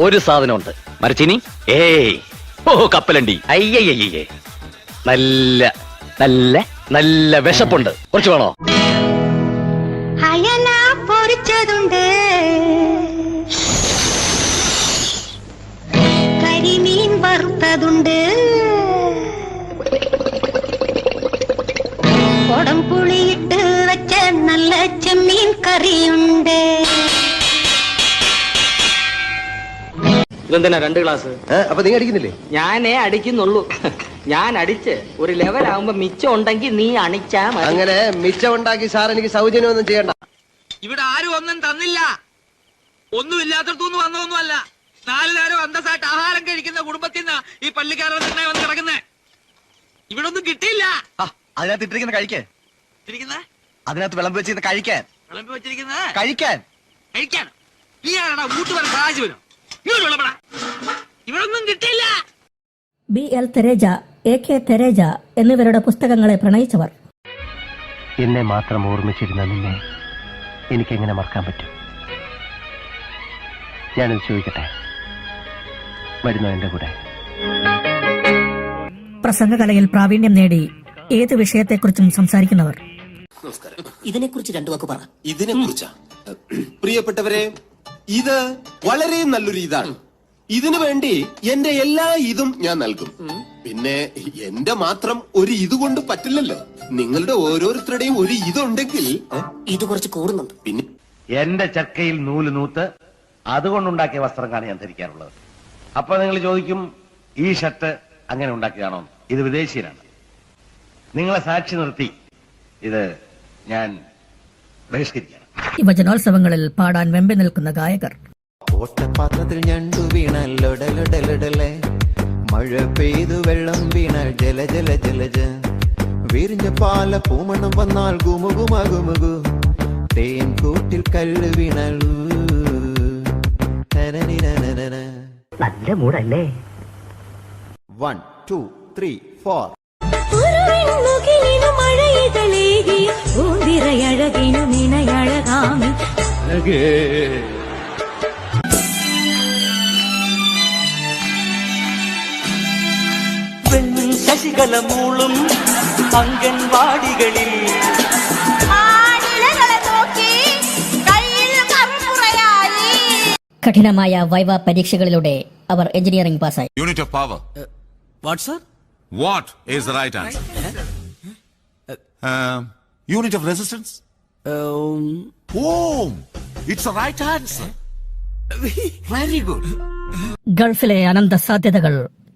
ഒരു സാധനം ഉണ്ട്. മരച്ചിനി? ഏയ്, ഓ കപ്പലണ്ടി. അയ്യയ്യേ, നല്ല നല്ല നല്ല വിശപ്പുണ്ട്. കുറച്ച് വേണോ? അയല പൊരിച്ചതുണ്ട് കരിമീൻ വറുത്തതുണ്ട് കൊടംപുളിയിട്ട് വെച്ച നല്ല ചെമ്മീൻ കറിയുണ്ട്. ഇതെന്തിനാ 2 ഗ്ലാസ്? അപ്പൊ നീ അടിക്കുന്നില്ലേ? ഞാനേ അടിക്കുന്നുള്ളൂ. ഞാൻ അടിച്ച് ഒരു ലെവലാകുമ്പോ മിച്ചം ഉണ്ടെങ്കിൽ നീ അണിച്ചാ മതി. അങ്ങനെ മിച്ചം ഉണ്ടാക്കി സാർ എനിക്ക് സൗജന്യമൊന്നും ചെയ്യണ്ട. ഇവിടെ ആരും ഒന്നും തന്നില്ല. ഒന്നുമില്ലാത്തടത്തുനിന്ന് വന്നതൊന്നുമല്ല. 4 നേരം അന്തസ്സായിട്ട് ആഹാരം കഴിക്കുന്ന കുടുംബത്തിൽ നിന്നാ ഈ പള്ളിക്കാരൻ തന്നെ വന്ന് കിടക്കുന്നേ. ഇവിടെ ഒന്നും കിട്ടിയില്ല. അതിനകത്ത് ഇട്ടിരിക്കുന്ന കഴിക്കാൻ, അതിനകത്ത് വിളമ്പ് വെച്ചിരുന്ന കഴിക്കാൻ, വിളമ്പി വെച്ചിരിക്കുന്നത് കഴിക്കാൻ കഴിക്കാൻ. നീ ആരാടാ വീട്ടുപേരെ സഹായിച്ചു വരും? ഇവിടെ ഒന്നും കിട്ടിയില്ല. BL തെരേജ, AK തെരേജ എന്നിവരുടെ പുസ്തകങ്ങളെ പ്രണയിച്ചവർ. എന്നെ മാത്രം ഓർമ്മിച്ചിരുന്ന നിന്നെ എനിക്കെങ്ങനെ മറക്കാൻ പറ്റും? ഞാനിത് ചോദിക്കട്ടെ, വരുന്നോ എന്റെ കൂടെ? പ്രസംഗകലയിൽ പ്രാവീണ്യം നേടി ഏത് വിഷയത്തെക്കുറിച്ചും സംസാരിക്കുന്നവർ. ഇതിനെക്കുറിച്ച് രണ്ടു വാക്ക് പറ. ഇതിനെ കുറിച്ചാ പ്രിയപ്പെട്ടവരെ, ഇത് വളരെ നല്ലൊരു ഇതാണ്. ഇതിനു വേണ്ടി എന്റെ എല്ലാ ഇതും ഞാൻ നൽകും. പിന്നെ എന്റെ മാത്രം ഒരു ഇത് കൊണ്ട് പറ്റില്ലല്ലോ. നിങ്ങളുടെ ഓരോരുത്തരുടെയും ഒരു ഇതുണ്ടെങ്കിൽ ഇത് കുറച്ച് കൂടുന്നുണ്ട്. പിന്നെ എന്റെ ചക്കയിൽ നൂല് നൂത്ത് അതുകൊണ്ടുണ്ടാക്കിയ വസ്ത്രങ്ങളാണ് ഞാൻ ധരിക്കാറുള്ളത്. അപ്പൊ നിങ്ങൾ ചോദിക്കും, ഈ ഷർട്ട് അങ്ങനെ ഉണ്ടാക്കിയതാണോ? ഇത് വിദേശീയനാണ്. നിങ്ങളെ സാക്ഷി നിർത്തി ഇത് ഞാൻ ബഹിഷ്കരിക്കണം. യുവജനോത്സവങ്ങളിൽ പാടാൻ വെമ്പി നിൽക്കുന്ന ഗായകർ. ഓട്ടപാത്രത്തിൽ ഞണ്ടു വീണാൽ ലൊടലൊടലൊടലെ, മഴ പെയ്തു വെള്ളം വീണാൽ ജല ജല ജലജ, വിരിഞ്ഞ പാല പൂമണം വന്നാൽ ഗുമുകുമകുമുകു, തേൻ കൂട്ടിൽ കല്ല് വീണാൽ നല്ല മൂടല്ലേ. 1 2 3 4. ശശികല മൂളും അംഗൻവാടികളിൽ കഠിനമായ വൈവ പരീക്ഷകളിലൂടെ അവർ എഞ്ചിനീയറിംഗ് പാസ്സായി. Unit of power. What sir? What is the right answer? Unit of resistance. Ohm. It's a right answer. Very good. ഗൾഫിലെ അനന്ത സാധ്യതകൾ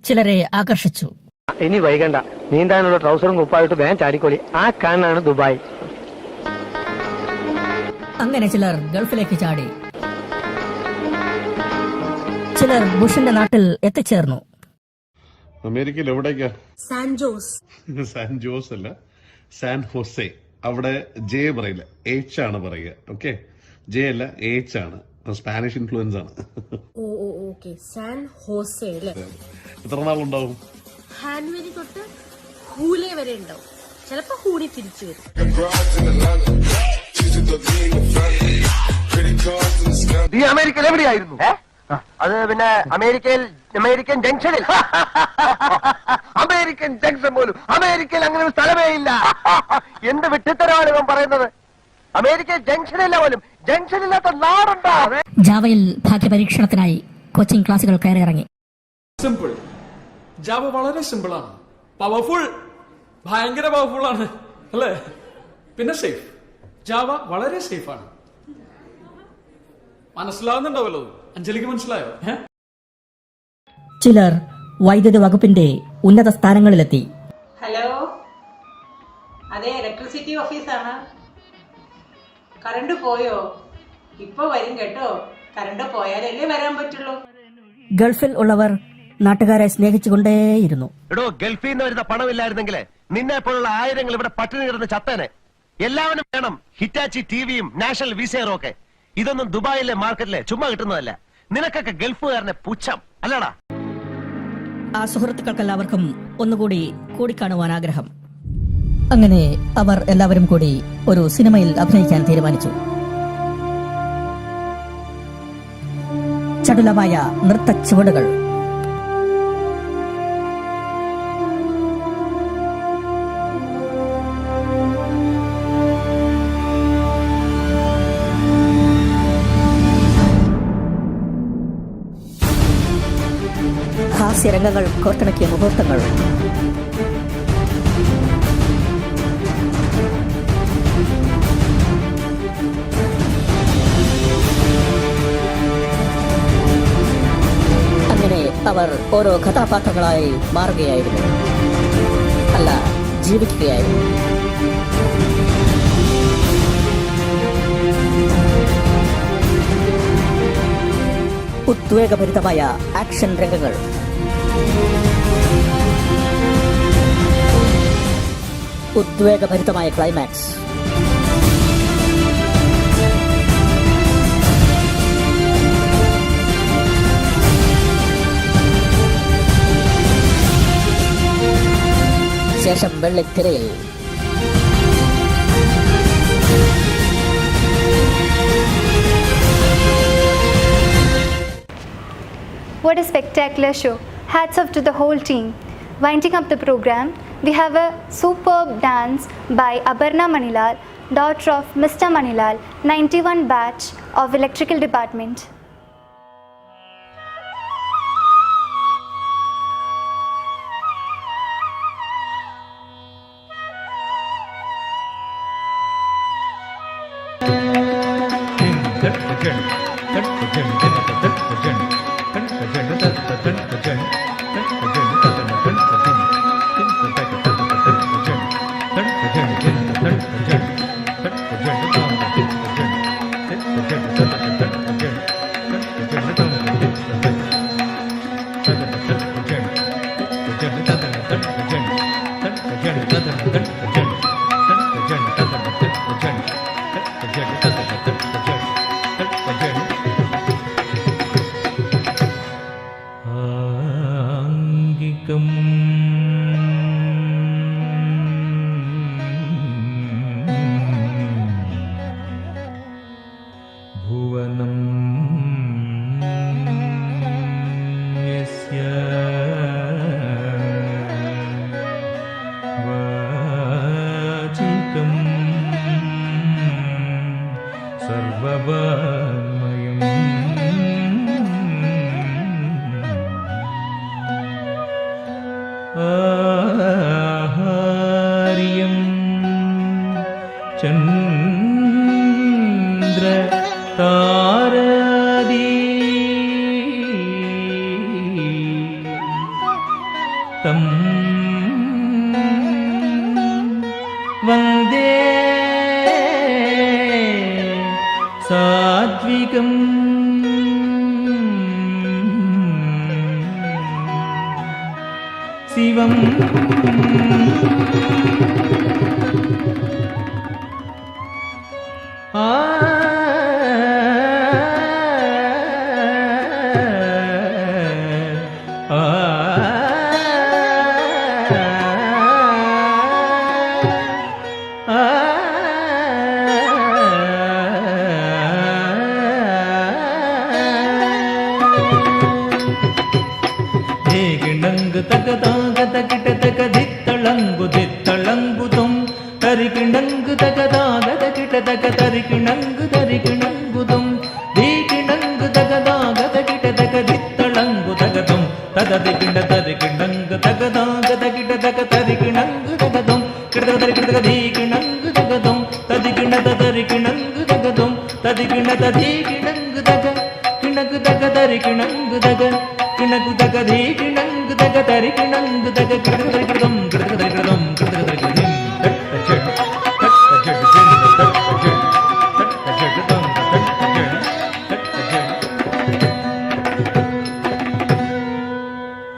ചിലരെ ആകർഷിച്ചു. ഇനി വൈകണ്ട, നീന്താനുള്ള ട്രൗസറും കുപ്പായിട്ട് വേഗം ചാടിക്കോളി. ആ കാണാണ് ദുബായ്. അങ്ങനെ ചിലർ ഗൾഫിലേക്ക് ചാടി. ചിലർ ബുഷിന്റെ നാട്ടിൽ എത്തിച്ചേർന്നു. അമേരിക്കയിൽ എവിടേക്കാ? San Jose. സാൻ ജോസ് അല്ല, സാൻ ഹോസെ. അവിടെ ജെ പറയില്ല, എച്ച് ആണ് പറയുക. ഓക്കെ, ജെ അല്ല എച്ച് ആണ്. സ്പാനിഷ് ഇൻഫ്ലുവൻസ് ആണ്. ഓക്കെ, സാൻ ഹോസെ അല്ലേ. എത്ര നാളുണ്ടാവും? ഹാൻവരി തൊട്ട് ഹൂലെ വരെ ഉണ്ടാവും. ചിലപ്പോ ഹൂണി തിരിച്ചു വരും. ഈ അമേരിക്കയിൽ എവിടെയായിരുന്നു? അത് പിന്നെ അമേരിക്കൻ ജംഗ്ഷനിൽ. അമേരിക്കൻ ജംഗ്ഷൻ പോലും അമേരിക്കയിൽ അങ്ങനെ ഒരു സ്ഥലമേ ഇല്ല. എന്ത് വിട്ടിത്തരമാണ് ഇവൻ പറയുന്നത്? അമേരിക്കൻ ജംഗ്ഷനില്ല പോലും. ജംഗ്ഷനില്ലാത്ത നാടുണ്ടോ? ജാവയിൽ ഭാഗ്യപരീക്ഷണത്തിനായി കോച്ചിംഗ് ക്ലാസുകൾ കയറിയിറങ്ങി. സിമ്പിൾ. ജാവ വളരെ സിമ്പിൾ ആണ്. പവർഫുൾ, ഭയങ്കര പവർഫുൾ ആണ് അല്ലേ? പിന്നെ സേഫ്. ജാവ വളരെ സേഫ് ആണ്. മനസ്സിലാവുന്നുണ്ടാവല്ലോ? അഞ്ജലിക്ക് മനസ്സിലായോ? ചിലർ വൈദ്യുതി വകുപ്പിന്റെ ഉന്നത സ്ഥാനങ്ങളിലെത്തി. ഹലോ, അതെ, ഇലക്ട്രിസിറ്റി ഓഫീസാണ്. കറണ്ട് പോയോ? ഇപ്പൊ വരും കേട്ടോ. കറണ്ട് പോയാലല്ലേ വരാൻ പറ്റുള്ളൂ. ഗൾഫിൽ ഉള്ളവർ നാട്ടുകാരെ സ്നേഹിച്ചുകൊണ്ടേയിരുന്നു. എടോ, ഗൾഫിൽ നിന്ന് വരുന്ന പണമില്ലായിരുന്നെങ്കിൽ നിന്നെ പോലുള്ള ആയിരങ്ങൾ ഇവിടെ പട്ടിണി കിടന്ന് ചത്തേനെ. എല്ലാവരും വേണം ഹിറ്റാച്ചി ടിവിയും നാഷണൽ വിസയറും ഒക്കെ. ഇതൊന്നും ദുബായിലെ മാർക്കറ്റിലെ ചുമ്മാ കിട്ടുന്നതല്ല. നിനക്കൊക്കെ ഗൾഫുകാരനെ പുച്ഛം അല്ലടാ. ആ സുഹൃത്തുക്കൾക്കെല്ലാവർക്കും ഒന്നുകൂടി കൂടിക്കാണുവാൻ ആഗ്രഹം. അങ്ങനെ അവർ എല്ലാവരും കൂടി ഒരു സിനിമയിൽ അഭിനയിക്കാൻ തീരുമാനിച്ചു. ചടുലമായ നൃത്ത ചുവടുകൾ, ഹാസ്യരംഗങ്ങൾ, കോർത്തിണക്കിയ മുഹൂർത്തങ്ങൾ, അങ്ങനെ അവർ ഓരോ കഥാപാത്രങ്ങളായി മാറുകയായിരുന്നു. അല്ല, ജീവിക്കുകയായിരുന്നു. ഉദ്വേഗഭരിതമായ ആക്ഷൻ രംഗങ്ങൾ, ഉദ്വേഗഭരിതമായ ക്ലൈമാക്സ്, ശേഷം വെള്ളിത്തിരയിൽ What a spectacular show. Hats off to the whole team. Winding up the program, we have a superb dance by Aparna Manilal, daughter of Mr. Manilal, 91 batch of Electrical Department.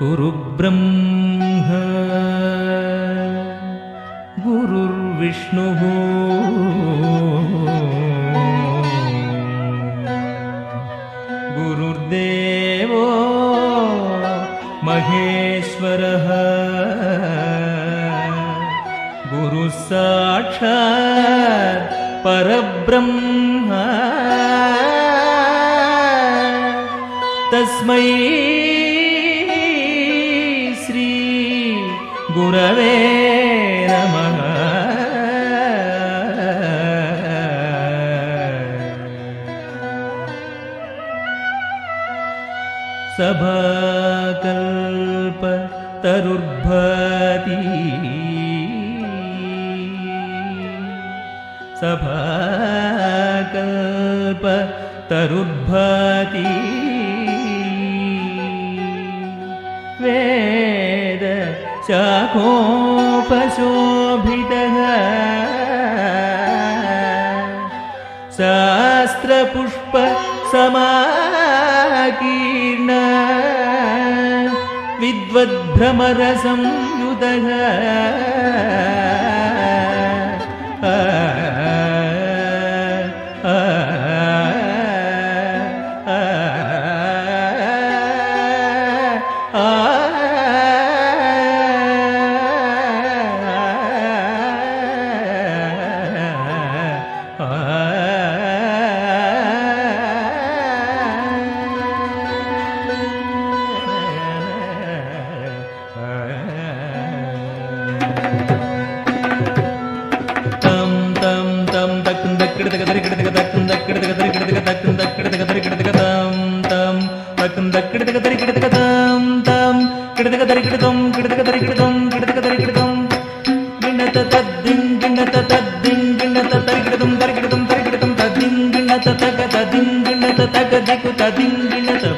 Guru Brahma Guru Vishnu Guru Devo Maheshwaraha Guru Sakshat Parabrahma Tasmai Gurave Namaha Sabhakalpa Tarurbhati Sabhakalpa Tarurbhati Veda Shakopashobhitah Shastrapushpa Samakirna Vidvadbhramara Samyudah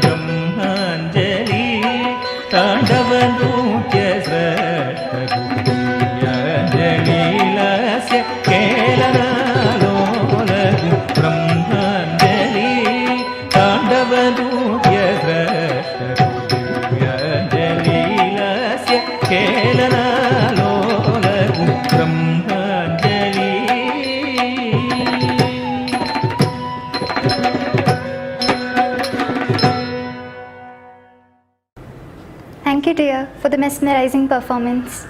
ബ്രഹ്മാഞ്ജലി താണ്ഡവ നൃത്യ Shreshtha കേളനാലോല ബ്രഹ്മാഞ്ജലി താണ്ഡവ നൃത്യ Shreshtha കേളനാലോല ബ്രഹ്മാഞ്ജലി. Thank you, dear, for the mesmerizing performance.